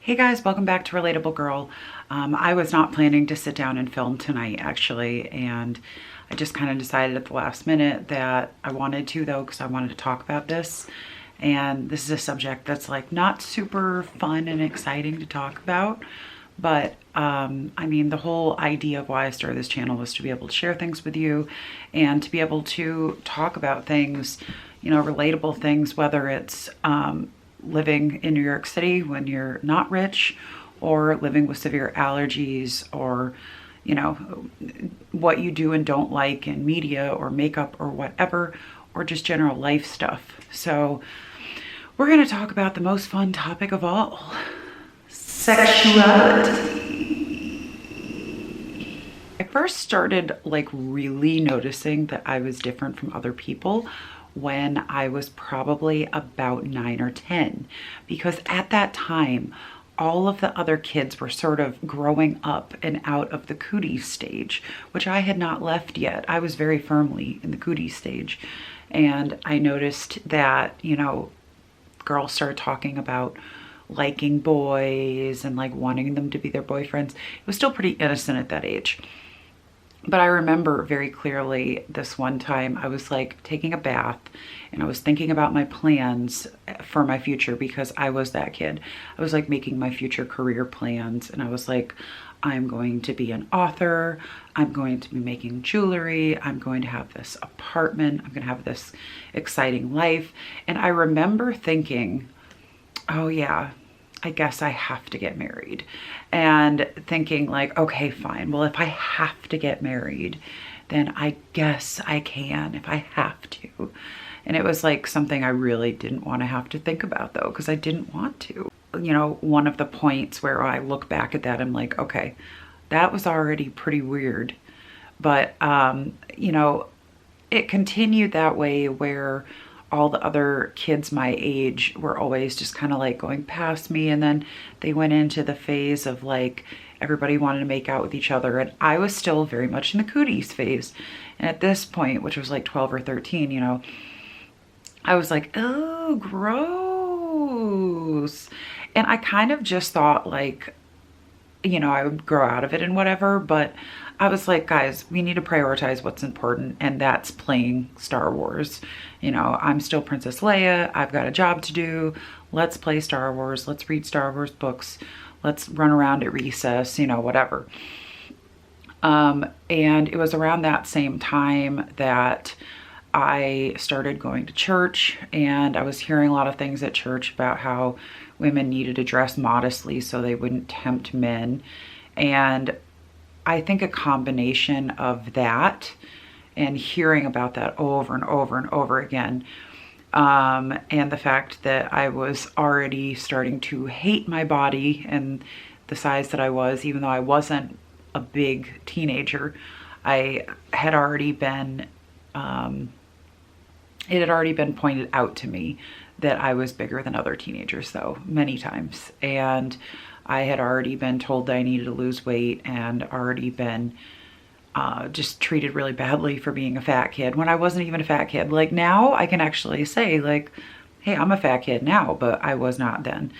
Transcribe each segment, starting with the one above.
Hey guys, welcome back to Relatable Girl. I was not planning to sit down and film tonight actually, and I just kind of decided at the last minute that I wanted to though, because I wanted to talk about this. And this is a subject that's like not super fun and exciting to talk about, but I mean, the whole idea of why I started this channel was to be able to share things with you and to be able to talk about things, you know, relatable things, whether it's living in New York City when you're not rich, or living with severe allergies, or, you know, what you do and don't like in media or makeup or whatever, or just general life stuff. So we're going to talk about the most fun topic of all, sexuality. I first started like really noticing that I was different from other people when I was probably about 9 or 10, because at that time, all of the other kids were sort of growing up and out of the cooties stage, which I had not left yet. I was very firmly in the cooties stage. And I noticed that, you know, girls started talking about liking boys and like wanting them to be their boyfriends. It was still pretty innocent at that age. But I remember very clearly this one time I was like taking a bath and I was thinking about my plans for my future, because I was that kid. I was like making my future career plans, and I was like, I'm going to be an author. I'm going to be making jewelry. I'm going to have this apartment. I'm going to have this exciting life. And I remember thinking, oh yeah, I guess I have to get married. And thinking like, okay, fine. Well, if I have to get married, then I guess I can if I have to. And it was like something I really didn't want to have to think about though, because I didn't want to. You know, one of the points where I look back at that, I'm like, okay, that was already pretty weird. But, you know, it continued that way where all the other kids my age were always just kind of like going past me, and then they went into the phase of like everybody wanted to make out with each other, and I was still very much in the cooties phase. And at this point, which was like 12 or 13, you know, I was like, oh, gross. And I kind of just thought like, you know, I would grow out of it and whatever, but I was like, guys, we need to prioritize what's important, and that's playing Star Wars. You know, I'm still Princess Leia. I've got a job to do. Let's play Star Wars. Let's read Star Wars books. Let's run around at recess, you know, whatever. And it was around that same time that I started going to church, and I was hearing a lot of things at church about how women needed to dress modestly so they wouldn't tempt men. And I think a combination of that and hearing about that over and over and over again, and the fact that I was already starting to hate my body and the size that I was, even though I wasn't a big teenager, I had already been, it had already been pointed out to me that I was bigger than other teenagers though, many times. And I had already been told that I needed to lose weight, and already been just treated really badly for being a fat kid when I wasn't even a fat kid. Like now I can actually say like, hey, I'm a fat kid now, but I was not then.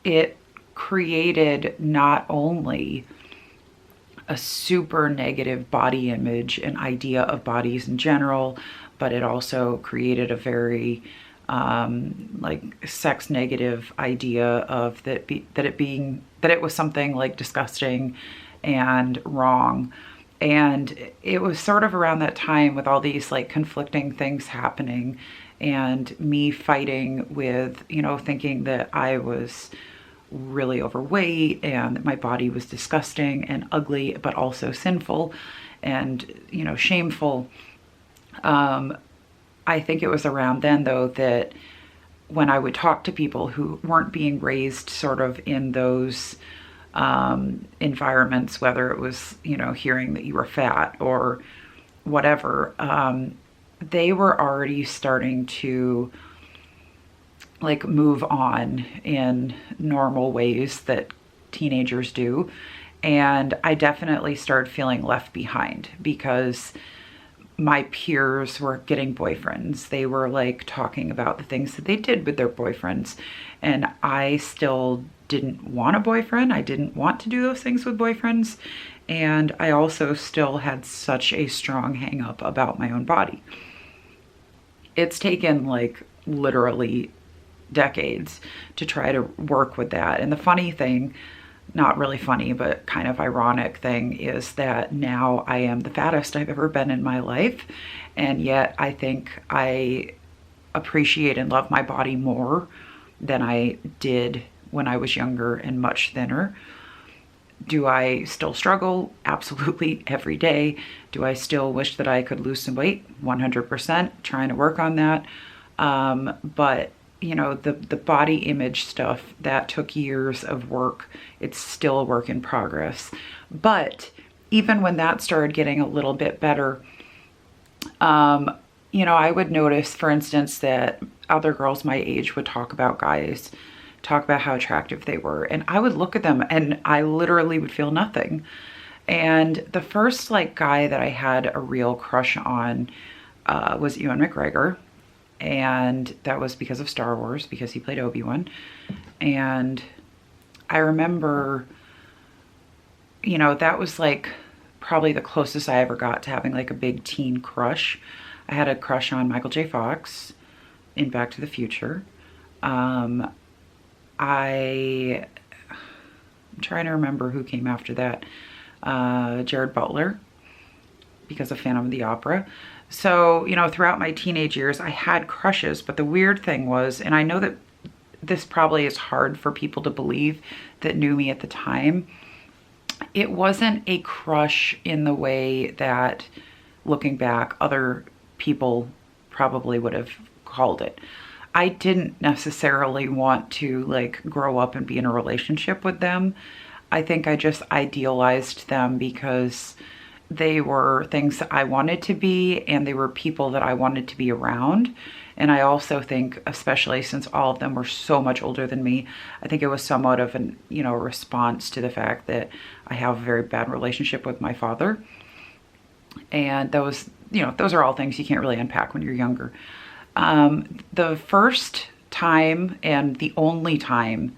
It created not only a super negative body image and idea of bodies in general, but it also created a very like sex negative idea of that it was something like disgusting and wrong. And it was sort of around that time, with all these like conflicting things happening, and me fighting with, you know, thinking that I was really overweight and that my body was disgusting and ugly, but also sinful and, you know, shameful. I think it was around then though that when I would talk to people who weren't being raised sort of in those environments, whether it was, you know, hearing that you were fat or whatever, they were already starting to like move on in normal ways that teenagers do. And I definitely started feeling left behind, because my peers were getting boyfriends. They were like talking about the things that they did with their boyfriends. And I still didn't want a boyfriend. I didn't want to do those things with boyfriends. And I also still had such a strong hang up about my own body. It's taken like literally decades to try to work with that. And the funny thing, not really funny, but kind of ironic thing, is that now I am the fattest I've ever been in my life. And yet I think I appreciate and love my body more than I did when I was younger and much thinner. Do I still struggle? Absolutely, every day. Do I still wish that I could lose some weight? 100%, trying to work on that. But you know, the body image stuff, that took years of work. It's still a work in progress. But even when that started getting a little bit better, you know, I would notice, for instance, that other girls my age would talk about guys, talk about how attractive they were. And I would look at them and I literally would feel nothing. And the first like guy that I had a real crush on was Ewan McGregor. And that was because of Star Wars, because he played Obi-Wan. And I remember, you know, that was like probably the closest I ever got to having like a big teen crush. I had a crush on Michael J. Fox in Back to the Future. I'm trying to remember who came after that. Jared Butler, because of Phantom of the Opera. So, you know, throughout my teenage years, I had crushes, but the weird thing was, and I know that this probably is hard for people to believe that knew me at the time, it wasn't a crush in the way that, looking back, other people probably would have called it. I didn't necessarily want to like grow up and be in a relationship with them. I think I just idealized them because they were things that I wanted to be, and they were people that I wanted to be around. And I also think, especially since all of them were so much older than me, I think it was somewhat of an, you know, response to the fact that I have a very bad relationship with my father. And those, you know, those are all things you can't really unpack when you're younger. The first time and the only time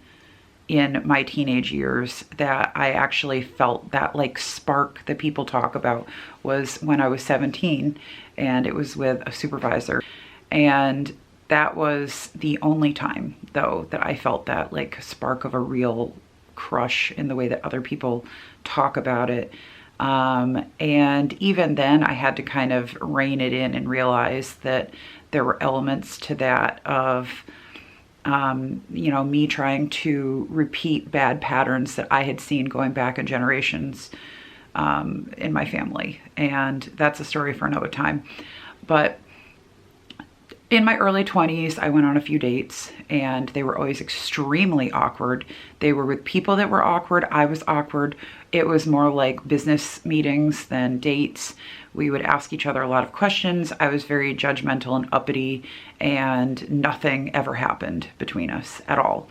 in my teenage years that I actually felt that like spark that people talk about was when I was 17, and it was with a supervisor. And that was the only time though that I felt that like spark of a real crush in the way that other people talk about it. And even then I had to kind of rein it in and realize that there were elements to that of you know, me trying to repeat bad patterns that I had seen going back in generations in my family. And that's a story for another time. But in my early 20s, I went on a few dates, and they were always extremely awkward. They were with people that were awkward. I was awkward. It was more like business meetings than dates. We would ask each other a lot of questions. I was very judgmental and uppity, and nothing ever happened between us at all.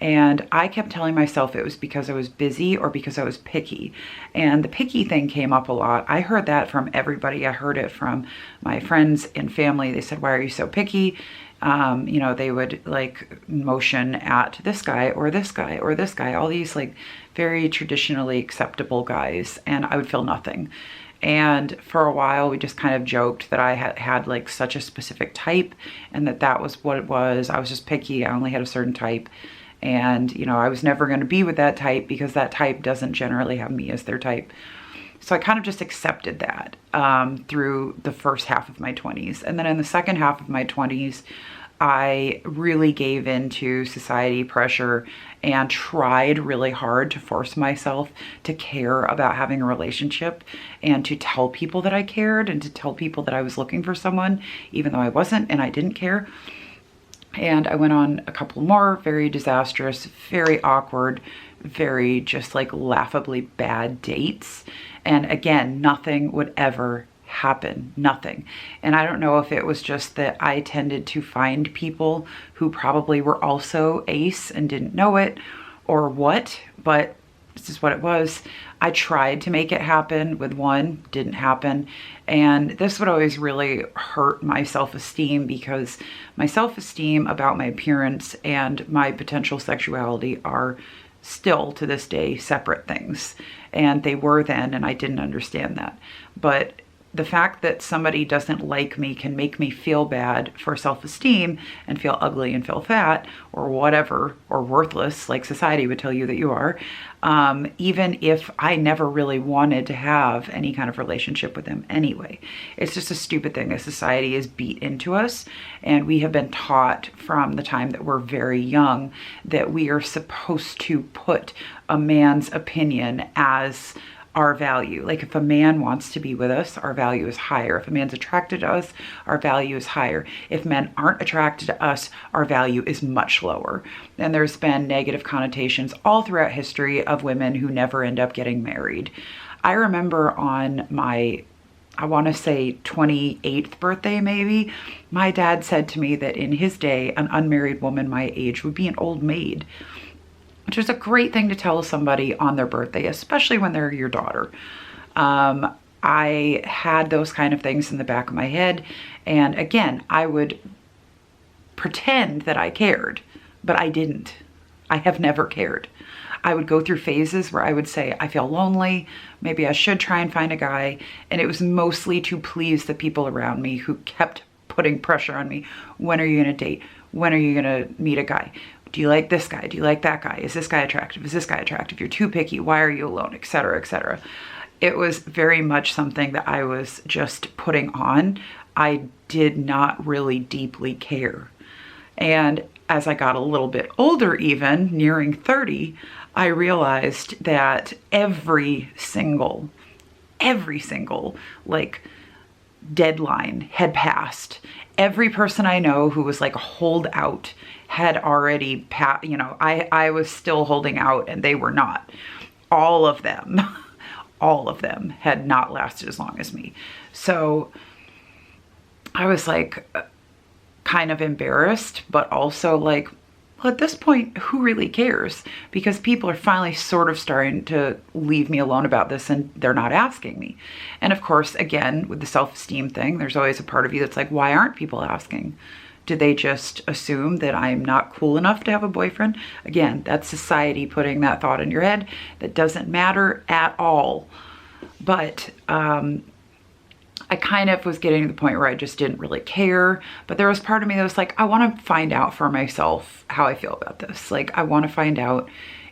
And I kept telling myself it was because I was busy or because I was picky. And the picky thing came up a lot. I heard that from everybody. I heard it from my friends and family. They said, "Why are you so picky?" You know, they would like motion at this guy or this guy or this guy, all these like very traditionally acceptable guys, and I would feel nothing. And for a while, we just kind of joked that I had like such a specific type, and that was what it was. I was just picky. I only had a certain type. And, you know, I was never going to be with that type because that type doesn't generally have me as their type. So I kind of just accepted that through the first half of my 20s. And then in the second half of my 20s, I really gave into society pressure and tried really hard to force myself to care about having a relationship and to tell people that I cared and to tell people that I was looking for someone, even though I wasn't and I didn't care. And I went on a couple more very disastrous, very awkward, very just like laughably bad dates. And again, nothing would ever happen, nothing. And I don't know if it was just that I tended to find people who probably were also ace and didn't know it or what, but this is what it was. I tried to make it happen with one, didn't happen. And this would always really hurt my self-esteem because my self-esteem about my appearance and my potential sexuality are still to this day separate things. And they were then, and I didn't understand that. But the fact that somebody doesn't like me can make me feel bad for self-esteem and feel ugly and feel fat or whatever, or worthless, like society would tell you that you are, even if I never really wanted to have any kind of relationship with them anyway. It's just a stupid thing that society is beat into us, and we have been taught from the time that we're very young that we are supposed to put a man's opinion as our value. Like if a man wants to be with us, our value is higher. If a man's attracted to us, our value is higher. If men aren't attracted to us, our value is much lower. And there's been negative connotations all throughout history of women who never end up getting married. I remember on my, I want to say 28th birthday maybe, my dad said to me that in his day, an unmarried woman my age would be an old maid, which is a great thing to tell somebody on their birthday, especially when they're your daughter. I had those kind of things in the back of my head. And again, I would pretend that I cared, but I didn't. I have never cared. I would go through phases where I would say, I feel lonely, maybe I should try and find a guy. And it was mostly to please the people around me who kept putting pressure on me. When are you gonna date? When are you gonna meet a guy? Do you like this guy? Do you like that guy? Is this guy attractive? Is this guy attractive? You're too picky. Why are you alone? Etc., etc. It was very much something that I was just putting on. I did not really deeply care. And as I got a little bit older, even nearing 30, I realized that every single like deadline had passed. Every person I know who was like a holdout had already passed. You know, I was still holding out and they were not. All of them had not lasted as long as me. So I was like kind of embarrassed, but also like, well, at this point, who really cares? Because people are finally sort of starting to leave me alone about this and they're not asking me. And of course, again, with the self-esteem thing, there's always a part of you that's like, why aren't people asking? Do they just assume that I'm not cool enough to have a boyfriend? Again, that's society putting that thought in your head. That doesn't matter at all. But I kind of was getting to the point where I just didn't really care. But there was part of me that was like, I want to find out for myself how I feel about this. Like, I want to find out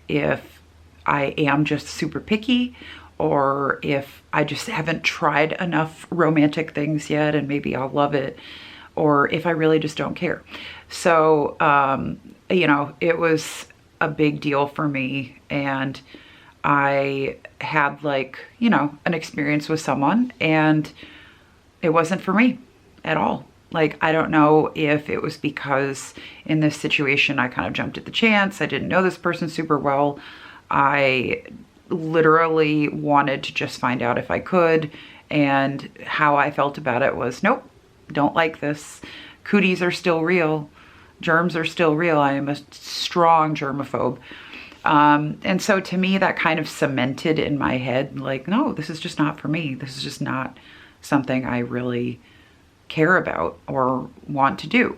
if I am just super picky, or if I just haven't tried enough romantic things yet and maybe I'll love it, or if I really just don't care. So, you know, it was a big deal for me. And I had like, you know, an experience with someone and it wasn't for me at all. Like, I don't know if it was because in this situation, I kind of jumped at the chance. I didn't know this person super well. I literally wanted to just find out if I could. And how I felt about it was, nope, don't like this. Cooties are still real. Germs are still real. I am a strong germaphobe. And so to me, that kind of cemented in my head, like, no, this is just not for me. This is just not something I really care about or want to do.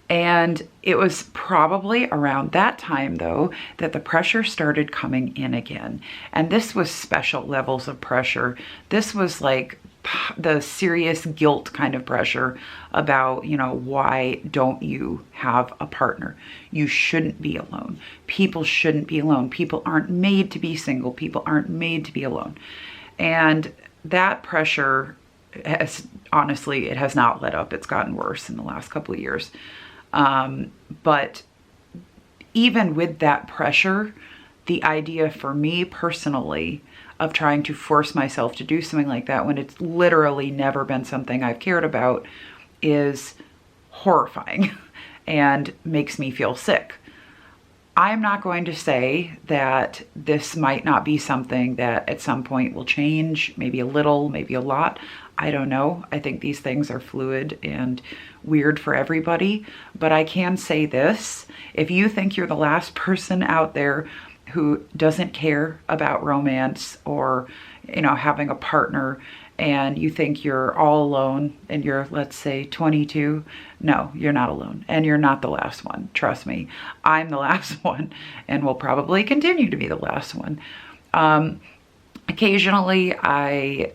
And it was probably around that time, though, that the pressure started coming in again. And this was special levels of pressure. This was like the serious guilt kind of pressure about, you know, why don't you have a partner? You shouldn't be alone. People shouldn't be alone. People aren't made to be single. People aren't made to be alone. And that pressure has, honestly, it has not let up. It's gotten worse in the last couple of years. But even with that pressure, the idea for me personally of trying to force myself to do something like that when it's literally never been something I've cared about is horrifying and makes me feel sick. I'm not going to say that this might not be something that at some point will change, maybe a little, maybe a lot. I don't know. I think these things are fluid and weird for everybody. But I can say this, if you think you're the last person out there who doesn't care about romance or, you know, having a partner, and you think you're all alone and you're, let's say, 22, no, you're not alone. And you're not the last one. Trust me, I'm the last one and will probably continue to be the last one. Occasionally I,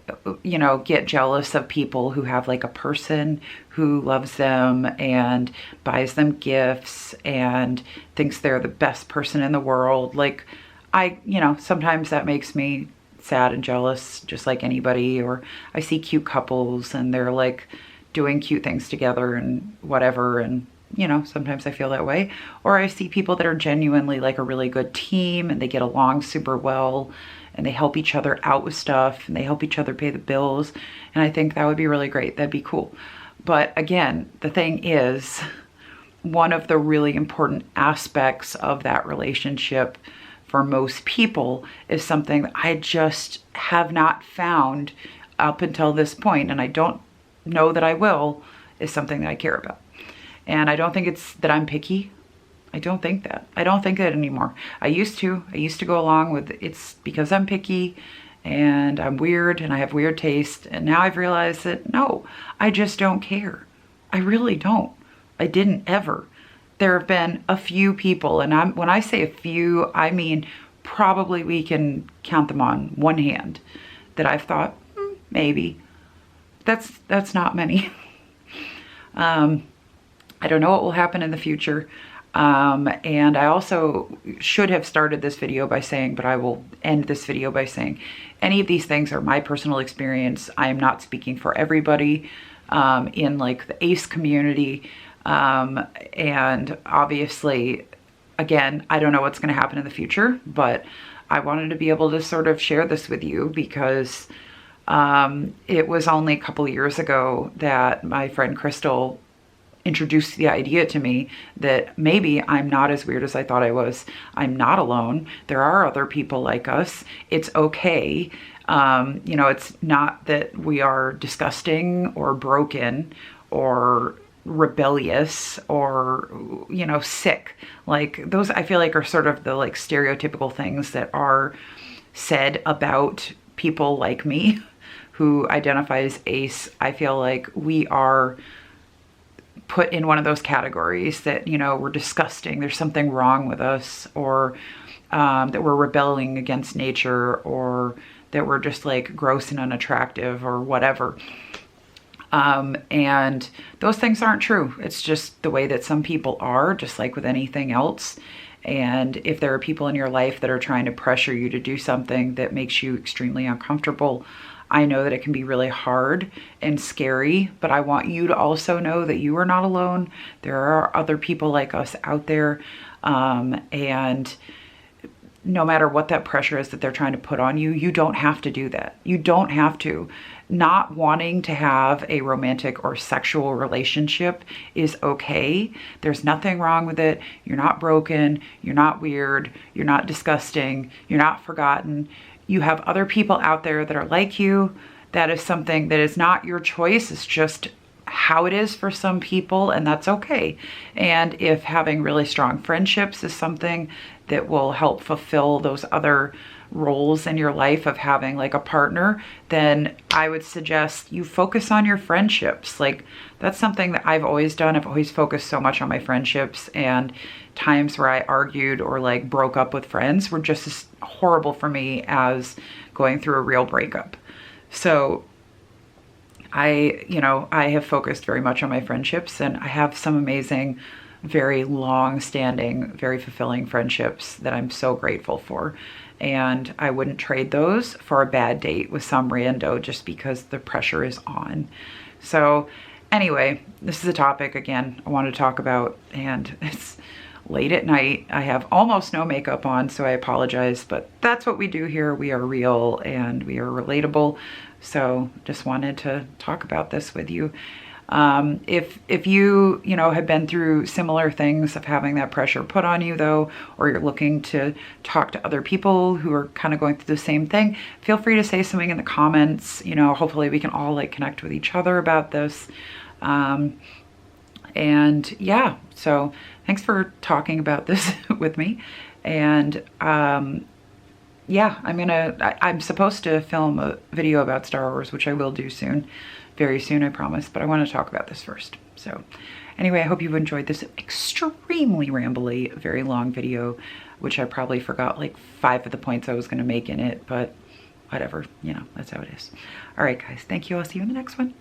get jealous of people who have like a person who loves them and buys them gifts and thinks they're the best person in the world. Like sometimes that makes me sad and jealous, just like anybody. Or I see cute couples and they're like doing cute things together and whatever, and sometimes I feel that way. Or I see people that are genuinely like a really good team and they get along super well and they help each other out with stuff and they help each other pay the bills, and I think that would be really great. That'd be cool. But again, the thing is, one of the really important aspects of that relationship for most people is something that I just have not found up until this point, and I don't know that I will, is something that I care about. And I don't think it's that I'm picky. I don't think that. I don't think that anymore. I used to go along with it's because I'm picky and I'm weird and I have weird taste. And now I've realized that no, I just don't care. I really don't. I didn't ever. There have been a few people, and when I say a few, I mean probably we can count them on one hand, that I've thought, maybe. That's not many. I don't know what will happen in the future. And I also should have started this video by saying, but I will end this video by saying, any of these things are my personal experience. I am not speaking for everybody in like the ACE community. And obviously, again, I don't know what's going to happen in the future, but I wanted to be able to sort of share this with you because it was only a couple years ago that my friend Crystal introduced the idea to me that maybe I'm not as weird as I thought I was. I'm not alone. There are other people like us. It's okay. It's not that we are disgusting or broken or rebellious or, sick. Like those, I feel like, are sort of the like stereotypical things that are said about people like me who identify as ACE. I feel like we are put in one of those categories that, we're disgusting, there's something wrong with us, or that we're rebelling against nature, or that we're just like gross and unattractive or whatever. And those things aren't true. It's just the way that some people are, just like with anything else. And if there are people in your life that are trying to pressure you to do something that makes you extremely uncomfortable, I know that it can be really hard and scary, but I want you to also know that you are not alone. There are other people like us out there. And no matter what that pressure is that they're trying to put on you, you don't have to do that. You don't have to. Not wanting to have a romantic or sexual relationship is okay. There's nothing wrong with it. You're not broken. You're not weird. You're not disgusting. You're not forgotten. You have other people out there that are like you. That is something that is not your choice. It's just how it is for some people, and that's okay. And if having really strong friendships is something that will help fulfill those other roles in your life of having like a partner, then I would suggest you focus on your friendships. Like that's something that I've always done. I've always focused so much on my friendships, and times where I argued or like broke up with friends were just as horrible for me as going through a real breakup. So I have focused very much on my friendships, and I have some amazing, very long-standing, very fulfilling friendships that I'm so grateful for. And I wouldn't trade those for a bad date with some rando just because the pressure is on. So anyway, this is a topic, again, I want to talk about, and it's late at night. I have almost no makeup on, so I apologize, but that's what we do here. We are real and we are relatable. So just wanted to talk about this with you. If you have been through similar things of having that pressure put on you though, or you're looking to talk to other people who are kind of going through the same thing, feel free to say something in the comments. Hopefully we can all like connect with each other about this. And yeah, so thanks for talking about this with me. And yeah, I'm supposed to film a video about Star Wars, which I will do soon, very soon, I promise, but I want to talk about this first. So anyway, I hope you've enjoyed this extremely rambly, very long video, which I probably forgot like 5 of the points I was going to make in it, but whatever, you know, that's how it is. All right, guys, thank you. I'll see you in the next one.